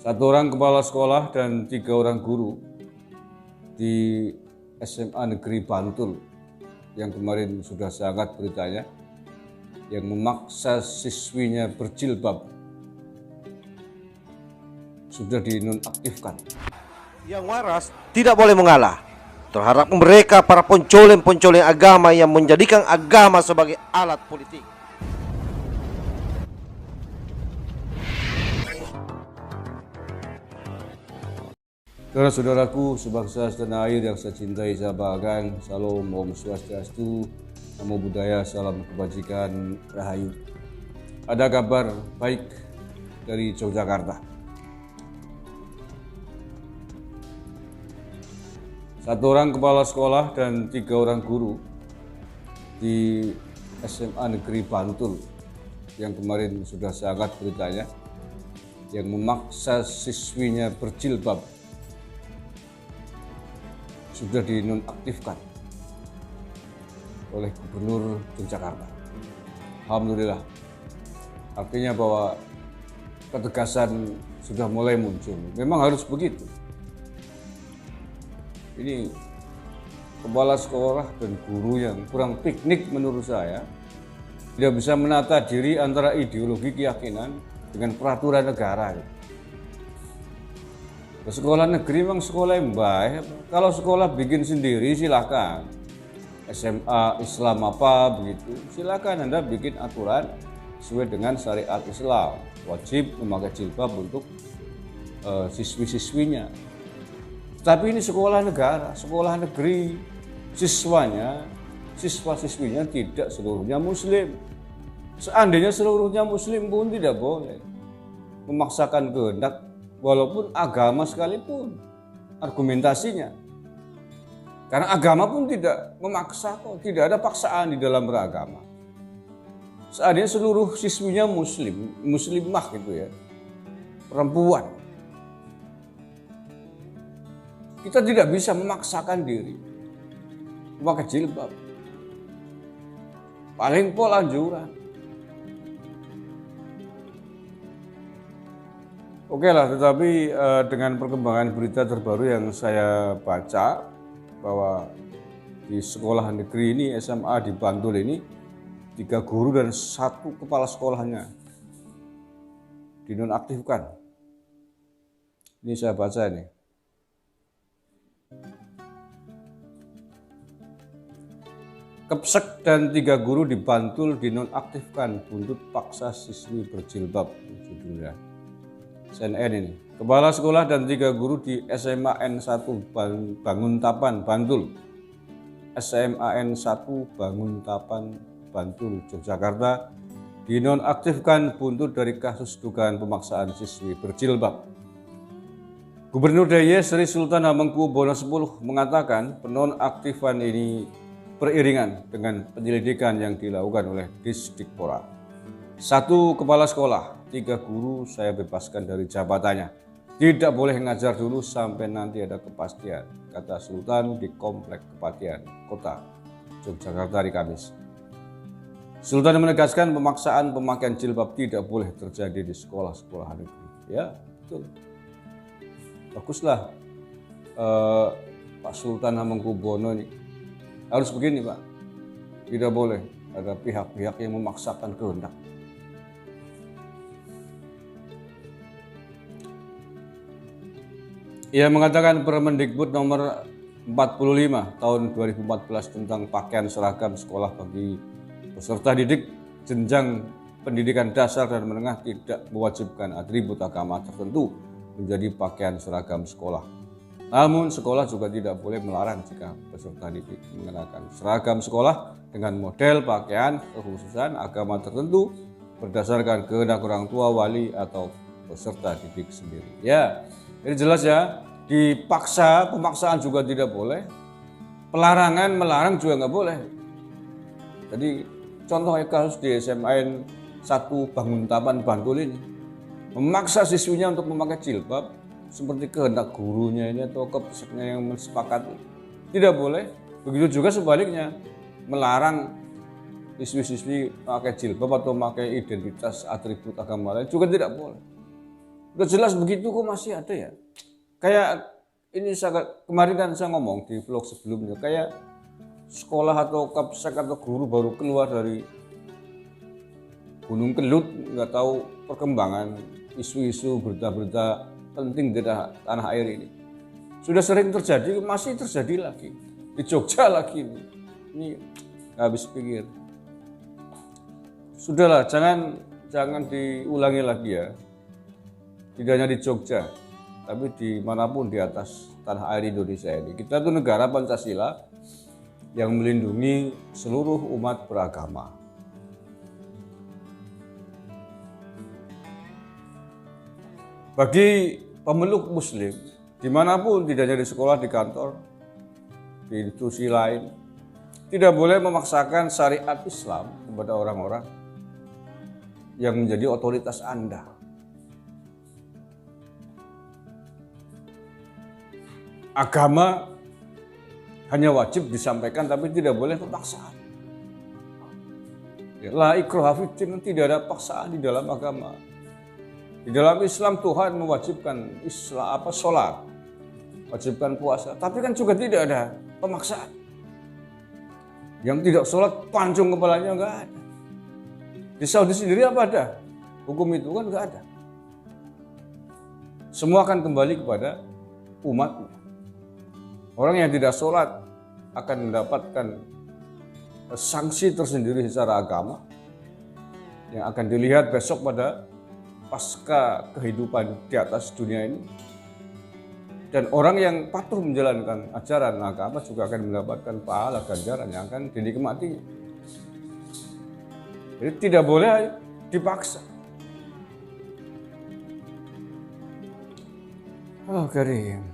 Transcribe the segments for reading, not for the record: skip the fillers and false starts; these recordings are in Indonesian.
Satu orang kepala sekolah dan 3 orang guru di SMA Negeri Bantul yang kemarin sudah saya angkat beritanya, yang memaksa siswinya berjilbab sudah dinonaktifkan. Yang waras tidak boleh mengalah terhadap mereka para pencoleng-pencoleng agama yang menjadikan agama sebagai alat politik. Saudara-saudaraku sebangsa setanah air yang saya cintai, saya banggakan, salam, om swastiastu, namo buddhaya, salam kebajikan, rahayu. Ada kabar baik dari Yogyakarta. Satu orang kepala sekolah dan 3 orang guru di SMA Negeri Bantul yang kemarin sudah saya angkat beritanya, yang memaksa siswinya berjilbab sudah dinonaktifkan oleh Gubernur Yogyakarta. Alhamdulillah, artinya bahwa ketegasan sudah mulai muncul. Memang harus begitu. Ini kepala sekolah dan guru yang kurang piknik menurut saya, tidak bisa menata diri antara ideologi keyakinan dengan peraturan negara. Sekolah negeri memang sekolah yang baik. Kalau sekolah bikin sendiri silakan. SMA Islam apa begitu, silakan Anda bikin aturan sesuai dengan syariat Islam. Wajib memakai jilbab untuk siswi-siswinya. Tapi ini sekolah negara, sekolah negeri, siswa-siswinya tidak seluruhnya Muslim. Seandainya seluruhnya Muslim pun tidak boleh memaksakan kehendak, walaupun agama sekalipun argumentasinya. Karena agama pun tidak memaksa kok, tidak ada paksaan di dalam beragama. Seandainya seluruh siswinya muslimah gitu ya, perempuan. Kita tidak bisa memaksakan diri memakai jilbab. Paling pol anjuran. Oke lah, tetapi dengan perkembangan berita terbaru yang saya baca bahwa di sekolah negeri ini, SMA di Bantul ini, 3 guru dan 1 kepala sekolahnya dinonaktifkan. Ini saya baca ini. Kepsek dan 3 guru di Bantul dinonaktifkan buntut paksa siswi berjilbab, judulnya. CNN ini. Kepala sekolah dan 3 guru di SMA N1 Banguntapan Bantul, SMA N1 Banguntapan Bantul, Yogyakarta, dinonaktifkan buntut dari kasus dugaan pemaksaan siswi berjilbab. Gubernur DIY Sri Sultan Hamengkubuwono X mengatakan penonaktifan ini beriringan dengan penyelidikan yang dilakukan oleh Disdikpora. 1 kepala sekolah, 3 guru saya bebaskan dari jabatannya. Tidak boleh ngajar dulu sampai nanti ada kepastian, kata Sultan di Komplek Kepatian, Kota Yogyakarta di Kamis. Sultan menegaskan pemaksaan pemakaian jilbab tidak boleh terjadi di sekolah-sekolah negeri. Ya, betul. Baguslah Pak Sultan Hamengkubuwono ini. Harus begini Pak, tidak boleh ada pihak-pihak yang memaksakan kehendak. Ia mengatakan Permendikbud nomor 45 tahun 2014 tentang pakaian seragam sekolah bagi peserta didik jenjang pendidikan dasar dan menengah tidak mewajibkan atribut agama tertentu menjadi pakaian seragam sekolah. Namun sekolah juga tidak boleh melarang jika peserta didik mengenakan seragam sekolah dengan model pakaian kekhususan agama tertentu berdasarkan kehendak orang tua, wali, atau peserta didik sendiri. Ya, ini jelas ya, dipaksa, pemaksaan juga tidak boleh, pelarangan, melarang juga nggak boleh. Jadi contohnya kasus di SMA 1 Banguntapan Bantul ini, memaksa siswinya untuk memakai jilbab seperti kehendak gurunya ini atau kepseknya yang mensepakati, tidak boleh. Begitu juga sebaliknya, melarang siswi-siswi pakai jilbab atau pakai identitas atribut agama lain juga tidak boleh. Udah jelas begitu kok masih ada ya. Kayak ini kemarin kan saya ngomong di vlog sebelumnya, kayak sekolah atau kapsek atau guru baru keluar dari Gunung Kelut, nggak tahu perkembangan isu-isu berita-berita penting di tanah air ini. Sudah sering terjadi, masih terjadi lagi. Di Jogja lagi ini nggak habis pikir. Sudahlah, jangan diulangi lagi ya. Tidak hanya di Jogja, tapi dimanapun di atas tanah air Indonesia ini. Kita itu negara Pancasila yang melindungi seluruh umat beragama. Bagi pemeluk Muslim, dimanapun, tidak hanya di sekolah, di kantor, di institusi lain, tidak boleh memaksakan syariat Islam kepada orang-orang yang menjadi otoritas Anda. Agama hanya wajib disampaikan, tapi tidak boleh paksaan. La ikraha fiddin, tidak ada paksaan di dalam agama. Di dalam Islam Tuhan mewajibkan sholat, wajibkan puasa, tapi kan juga tidak ada pemaksaan. Yang tidak sholat pancung kepalanya, enggak ada. Di Saudi sendiri apa ada? Hukum itu kan enggak ada. Semua akan kembali kepada umatnya. Orang yang tidak sholat akan mendapatkan sanksi tersendiri secara agama yang akan dilihat besok pada pasca kehidupan di atas dunia ini. Dan orang yang patuh menjalankan ajaran agama juga akan mendapatkan pahala ganjaran yang akan dinikmati. Jadi tidak boleh dipaksa. Oh, Karim.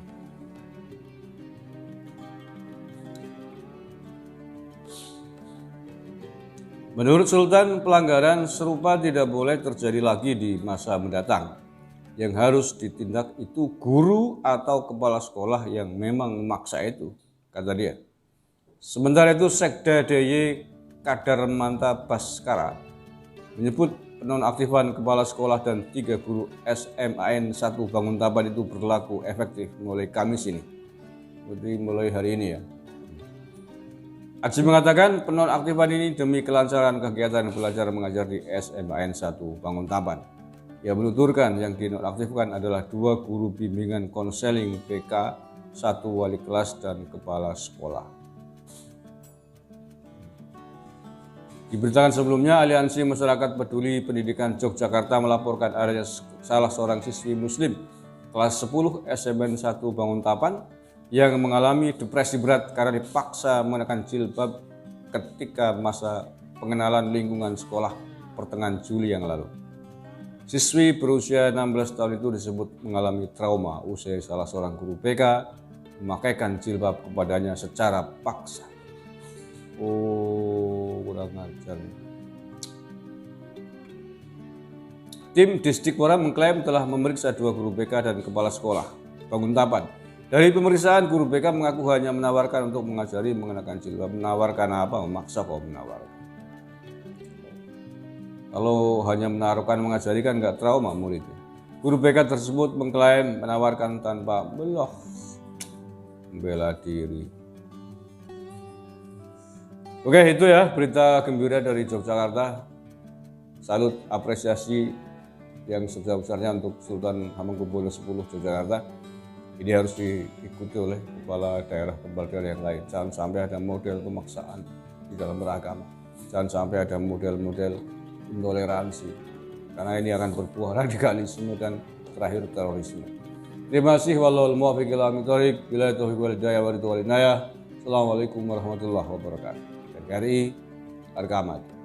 Menurut Sultan, pelanggaran serupa tidak boleh terjadi lagi di masa mendatang. Yang harus ditindak itu guru atau kepala sekolah yang memang memaksa itu, kata dia. Sementara itu Sekda DIY Kadar Manta Baskara menyebut penonaktifan kepala sekolah dan 3 guru SMAN 1 Banguntapan itu berlaku efektif mulai Kamis ini. Jadi mulai hari ini ya. Aji mengatakan penonaktifan ini demi kelancaran kegiatan belajar mengajar di SMAN 1 Banguntapan. Ia menuturkan yang dinonaktifkan adalah 2 guru bimbingan konseling BK, 1 wali kelas dan kepala sekolah. Diberitakan sebelumnya, Aliansi Masyarakat Peduli Pendidikan Yogyakarta melaporkan adanya salah seorang siswi muslim kelas 10 SMAN 1 Banguntapan yang mengalami depresi berat karena dipaksa mengenakan jilbab ketika masa pengenalan lingkungan sekolah pertengahan Juli yang lalu. Siswi berusia 16 tahun itu disebut mengalami trauma usai salah seorang guru BK memakaikan jilbab kepadanya secara paksa. Oh, kurang ajar. Tim Disdikpora mengklaim telah memeriksa 2 guru BK dan kepala sekolah Banguntapan. Dari pemeriksaan, guru BK mengaku hanya menawarkan untuk mengajari mengenakan jilbab. Menawarkan apa? Memaksa kok menawarkan. Kalau hanya menaruhkan mengajari kan nggak trauma muridnya. Guru BK tersebut mengklaim menawarkan tanpa membela diri. Oke, itu ya berita gembira dari Yogyakarta. Salut apresiasi yang sebesar-besarnya untuk Sultan Hamengkubuwono X Yogyakarta. Ini harus diikuti oleh kepala daerah yang lain. Jangan sampai ada model pemaksaan di dalam beragama. Jangan sampai ada model-model intoleransi. Karena ini akan berbuah radikalisme dan terakhir terorisme. Terima kasih. Wallahul muwaffiq ila aqwamit thoriq. Billahi taufiq wal hidayah wa ridwan. Assalamualaikum warahmatullahi wabarakatuh. RRI Argamat.